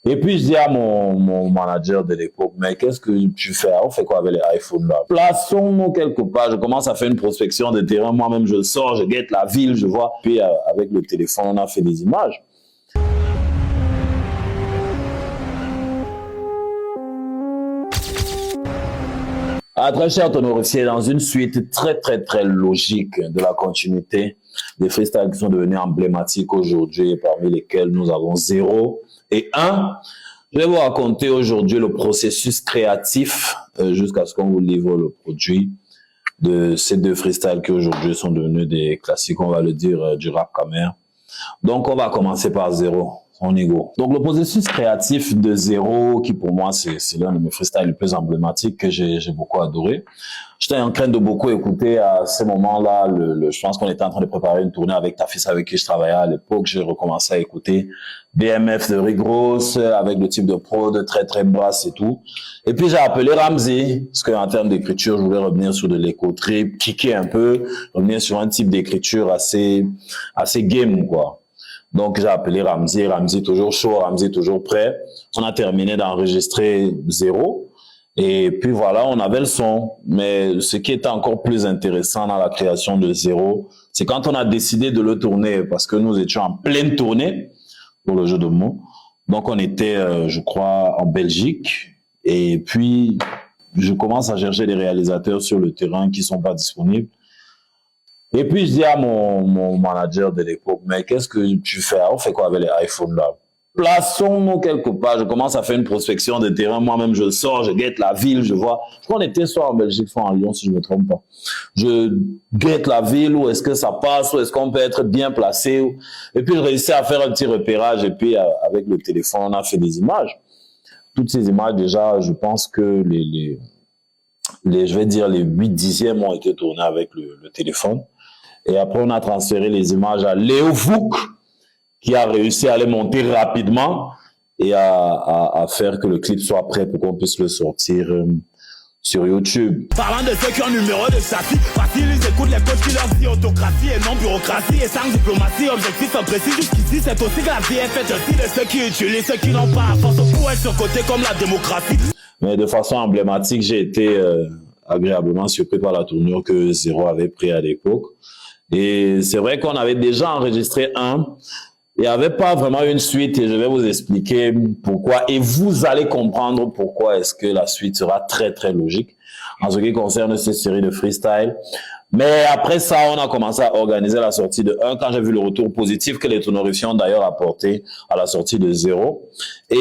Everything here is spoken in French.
Et puis je dis à mon manager de l'époque, mais qu'est-ce que tu fais? On fait quoi avec les iPhones là? Plaçons-nous quelque part. Je commence à faire une prospection de terrain. Moi-même, je sors, je guette la ville, je vois. Puis avec le téléphone, on a fait des images. Ah, très cher Tonorifié, dans une suite très logique de la continuité des freestyles qui sont devenus emblématiques aujourd'hui, parmi lesquels nous avons 0 et 1. Je vais vous raconter aujourd'hui le processus créatif jusqu'à ce qu'on vous livre le produit de ces deux freestyles qui aujourd'hui sont devenus des classiques, on va le dire, du rap camer. Donc, on va commencer par 0. Son ego. Donc, le processus créatif de 0, qui pour moi, c'est l'un de mes freestyles les plus emblématiques que j'ai beaucoup adoré. J'étais en train de beaucoup écouter à ces moments-là, je pense qu'on était en train de préparer une tournée avec ta fils avec qui je travaillais à l'époque. J'ai recommencé à écouter BMF de Rick Ross avec le type de prod très basse et tout. Et puis, j'ai appelé Ramsey, parce qu'en termes d'écriture, je voulais revenir sur de l'éco-trip, kicker un peu, revenir sur un type d'écriture assez game, quoi. Donc, j'ai appelé Ramsey, Ramsey toujours chaud, Ramsey toujours prêt. On a terminé d'enregistrer 0. Et puis voilà, on avait le son. Mais ce qui était encore plus intéressant dans la création de 0, c'est quand on a décidé de le tourner, parce que nous étions en pleine tournée, pour le jeu de mots. Donc, on était, je crois, en Belgique. Et puis, je commence à chercher des réalisateurs sur le terrain qui sont pas disponibles. Et puis, je dis à mon manager de l'époque, mais qu'est-ce que tu fais? On fait quoi avec les iPhones là? Plaçons-nous quelque part. Je commence à faire une prospection de terrain. Moi-même, je sors, je guette la ville, je vois. Je crois qu'on était soit en Belgique, soit en Lyon, si je me trompe pas. Je guette la ville, où est-ce que ça passe, où est-ce qu'on peut être bien placé. Et puis, je réussis à faire un petit repérage. Et puis, avec le téléphone, on a fait des images. Toutes ces images, déjà, je pense que je vais dire, les 8/10 ont été tournés avec le téléphone. Et après, on a transféré les images à Léo Fouk, qui a réussi à les monter rapidement et à faire que le clip soit prêt pour qu'on puisse le sortir sur YouTube. Parlant de ceux qui ont numéro de châssis, facile, ils écoutent les coachs qui leur disent autocratie et non bureaucratie et sans diplomatie, objectif sont précis. Jusqu'ici, c'est aussi que la vie est faite aussi de ceux qui utilisent, ceux qui n'ont pas à force pour être surcotés comme la démocratie. Mais de façon emblématique, j'ai été agréablement surpris par la tournure que 0 avait pris à l'époque. Et c'est vrai qu'on avait déjà enregistré un. Il n'y avait pas vraiment une suite et je vais vous expliquer pourquoi. Et vous allez comprendre pourquoi est-ce que la suite sera très logique en ce qui concerne cette série de freestyle. Mais après ça, on a commencé à organiser la sortie de 1 quand j'ai vu le retour positif que les Tonorifiants d'ailleurs apporté à la sortie de 0. Et